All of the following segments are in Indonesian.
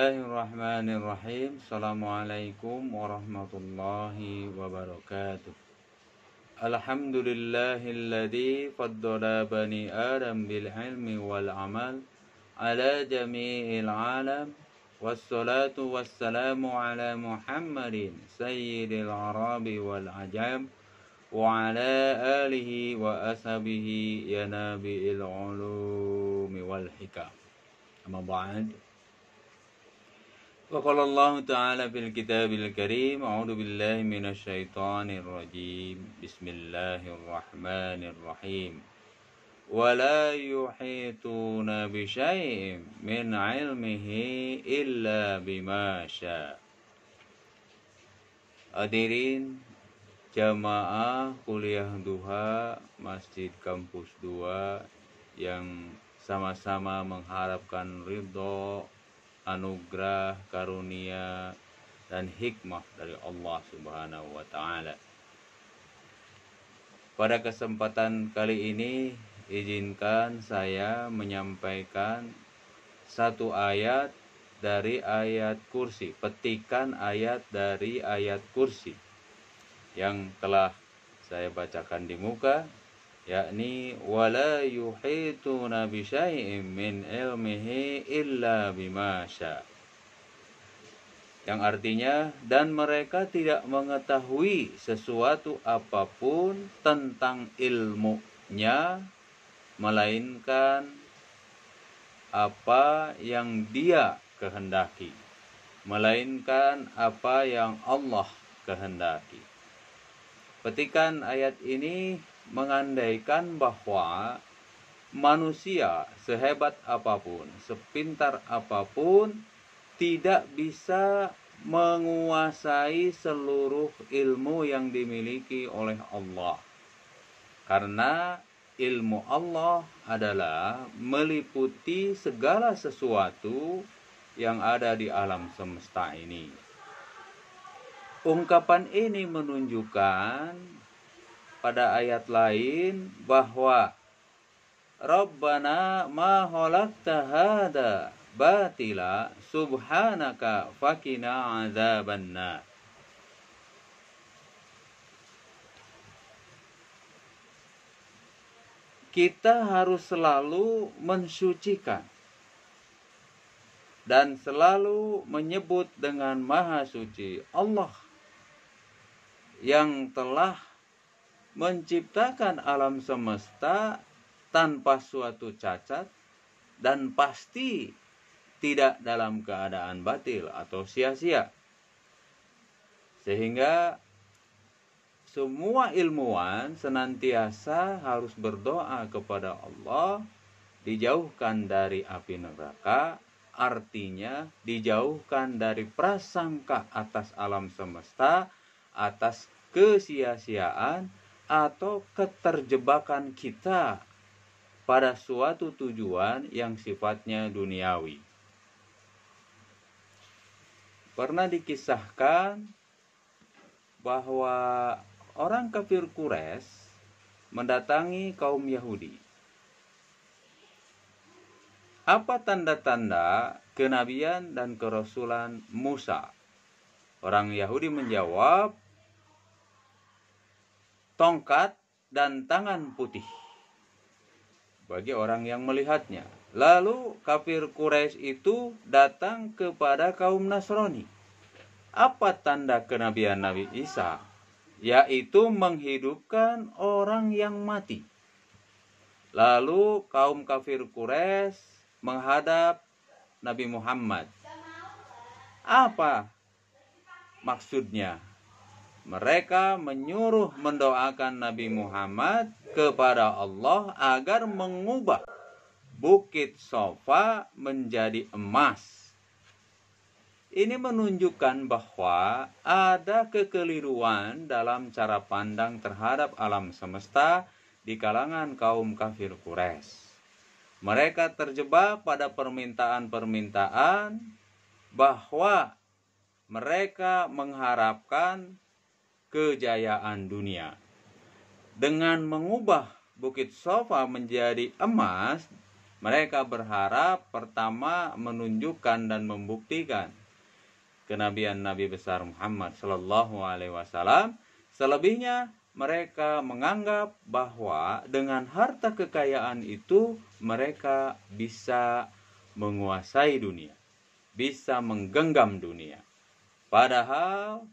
Bismillahirrahmanirrahim. Assalamualaikum warahmatullahi wabarakatuh. Alhamdulillahilladzi faddala bani Adam bil ilmi wal amal ala jami'il alam. Wassalatu wassalamu ala Muhammadin sayyidil arabi wal ajam wa ala alihi wa ashabihi ya nabi'il ulumi wal hikam. Amma ba'd. وقال الله تعالى في الكتاب الكريم أعوذ بالله من الشيطان الرجيم بسم الله الرحمن الرحيم ولا يحيطون بشيء من علمه إلا بما شاء. Hadirin jamaah kuliah duha Masjid Kampus 2 yang sama-sama mengharapkan ridho, anugerah, karunia, dan hikmah dari Allah Subhanahu wa Ta'ala. Pada kesempatan kali ini, izinkan saya menyampaikan satu ayat dari ayat kursi, petikan ayat dari ayat kursi yang telah saya bacakan di muka, yakni wala yuhituna bi syai'in min ilmihi illa bima syaa. Yang artinya, dan mereka tidak mengetahui sesuatu apapun tentang ilmunya melainkan apa yang Dia kehendaki, melainkan apa yang Allah kehendaki. Petikan ayat ini mengandaikan bahwa manusia sehebat apapun, sepintar apapun, tidak bisa menguasai seluruh ilmu yang dimiliki oleh Allah. Karena ilmu Allah adalah meliputi segala sesuatu yang ada di alam semesta ini. Ungkapan ini menunjukkan pada ayat lain bahwa Rabbana ma khalaqta hada batila subhanaka faqina adzabannar. Kita harus selalu mensucikan dan selalu menyebut dengan Maha Suci Allah yang telah menciptakan alam semesta tanpa suatu cacat dan pasti tidak dalam keadaan batil atau sia-sia. Sehingga semua ilmuwan senantiasa harus berdoa kepada Allah dijauhkan dari api neraka, artinya dijauhkan dari prasangka atas alam semesta, atas kesia-siaan atau keterjebakan kita pada suatu tujuan yang sifatnya duniawi. Pernah dikisahkan bahwa orang kafir Quraisy mendatangi kaum Yahudi. Apa tanda-tanda kenabian dan kerasulan Musa? Orang Yahudi menjawab, tongkat dan tangan putih bagi orang yang melihatnya. Lalu kafir Quraisy itu datang kepada kaum Nasrani. Apa tanda kenabian Nabi Isa? Yaitu menghidupkan orang yang mati. Lalu kaum kafir Quraisy menghadap Nabi Muhammad. Apa maksudnya? Mereka menyuruh mendoakan Nabi Muhammad kepada Allah agar mengubah Bukit Safa menjadi emas. Ini menunjukkan bahwa ada kekeliruan dalam cara pandang terhadap alam semesta di kalangan kaum kafir Quraisy. Mereka terjebak pada permintaan-permintaan bahwa mereka mengharapkan kejayaan dunia. Dengan mengubah Bukit Safa menjadi emas, Mereka berharap pertama menunjukkan dan membuktikan kenabian Nabi besar Muhammad Sallallahu Alaihi Wasallam. Selebihnya mereka menganggap bahwa dengan harta kekayaan itu mereka bisa menguasai dunia, bisa menggenggam dunia. Padahal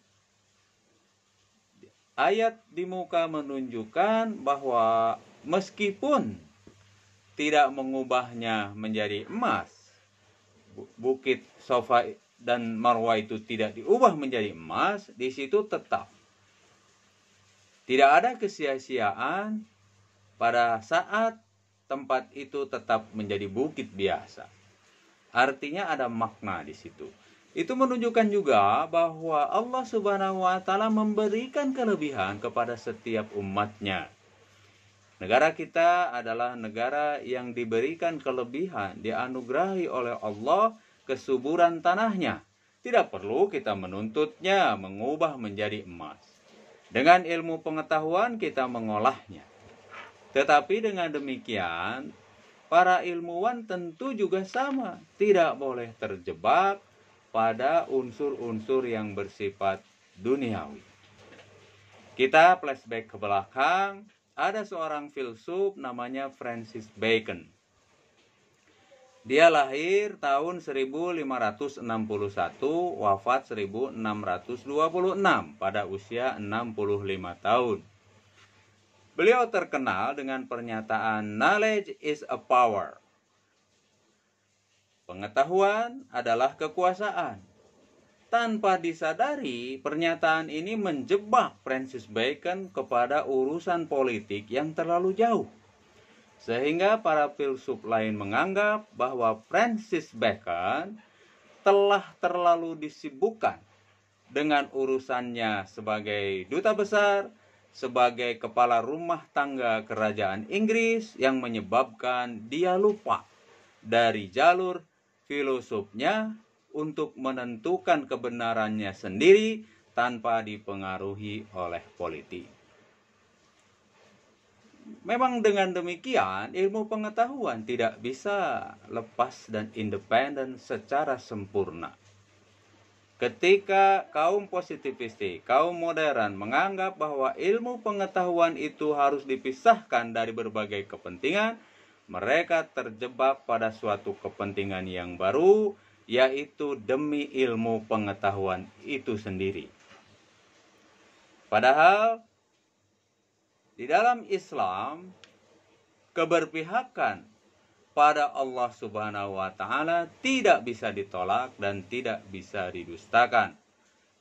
ayat di muka menunjukkan bahwa meskipun tidak mengubahnya menjadi emas, bukit Safa dan Marwah itu tidak diubah menjadi emas, di situ tetap tidak ada kesia-siaan pada saat tempat itu tetap menjadi bukit biasa. Artinya ada makna di situ. Itu menunjukkan juga bahwa Allah Subhanahu wa taala memberikan kelebihan kepada setiap umatnya. Negara kita adalah negara yang diberikan kelebihan, dianugerahi oleh Allah kesuburan tanahnya. Tidak perlu kita menuntutnya mengubah menjadi emas. Dengan ilmu pengetahuan kita mengolahnya. Tetapi dengan demikian, para ilmuwan tentu juga sama. Tidak boleh terjebak pada unsur-unsur yang bersifat duniawi. Kita flashback ke belakang. Ada seorang filsuf namanya Francis Bacon. Dia lahir tahun 1561, wafat 1626 pada usia 65 tahun. Beliau terkenal dengan pernyataan knowledge is a power. Pengetahuan adalah kekuasaan. Tanpa disadari, pernyataan ini menjebak Francis Bacon kepada urusan politik yang terlalu jauh. Sehingga para filsuf lain menganggap bahwa Francis Bacon telah terlalu disibukkan dengan urusannya sebagai duta besar, sebagai kepala rumah tangga kerajaan Inggris yang menyebabkan dia lupa dari jalur filosofnya untuk menentukan kebenarannya sendiri tanpa dipengaruhi oleh politik. Memang dengan demikian, ilmu pengetahuan tidak bisa lepas dan independen secara sempurna. Ketika kaum positivistik, kaum modern menganggap bahwa ilmu pengetahuan itu harus dipisahkan dari berbagai kepentingan, mereka terjebak pada suatu kepentingan yang baru, yaitu demi ilmu pengetahuan itu sendiri. Padahal di dalam Islam, keberpihakan pada Allah Subhanahu wa taala tidak bisa ditolak dan tidak bisa didustakan.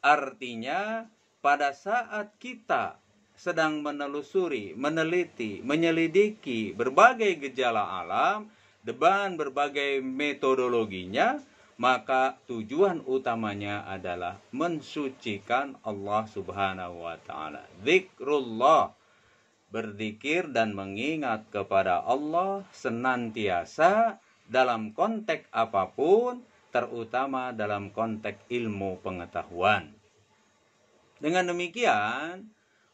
Artinya, pada saat kita sedang menelusuri, meneliti, menyelidiki berbagai gejala alam dengan berbagai metodologinya, maka tujuan utamanya adalah mensucikan Allah Subhanahu wa taala. Zikrullah, berzikir dan mengingat kepada Allah senantiasa dalam konteks apapun, terutama dalam konteks ilmu pengetahuan. Dengan demikian,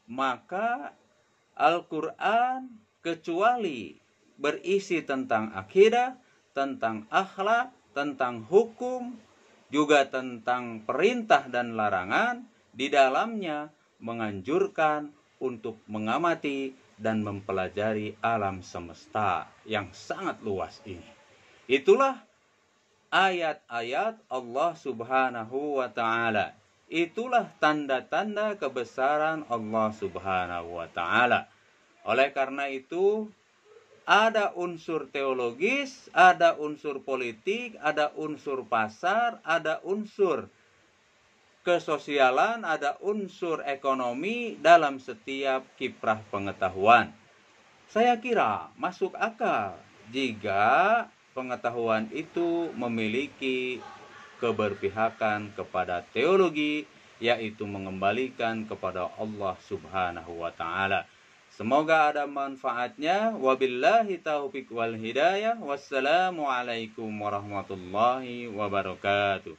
maka Al-Quran kecuali berisi tentang akidah, tentang akhlak, tentang hukum, juga tentang perintah dan larangan, di dalamnya menganjurkan untuk mengamati dan mempelajari alam semesta yang sangat luas ini. Itulah ayat-ayat Allah Subhanahu wa ta'ala. Itulah tanda-tanda kebesaran Allah Subhanahu wa ta'ala. Oleh karena itu, ada unsur teologis, ada unsur politik, ada unsur pasar, ada unsur kesosialan, ada unsur ekonomi dalam setiap kiprah pengetahuan. Saya kira masuk akal jika pengetahuan itu memiliki keberpihakan kepada teologi, yaitu mengembalikan kepada Allah Subhanahu wa ta'ala. Semoga ada manfaatnya. Wabillahi taufiq wal hidayah. Wassalamualaikum warahmatullahi wabarakatuh.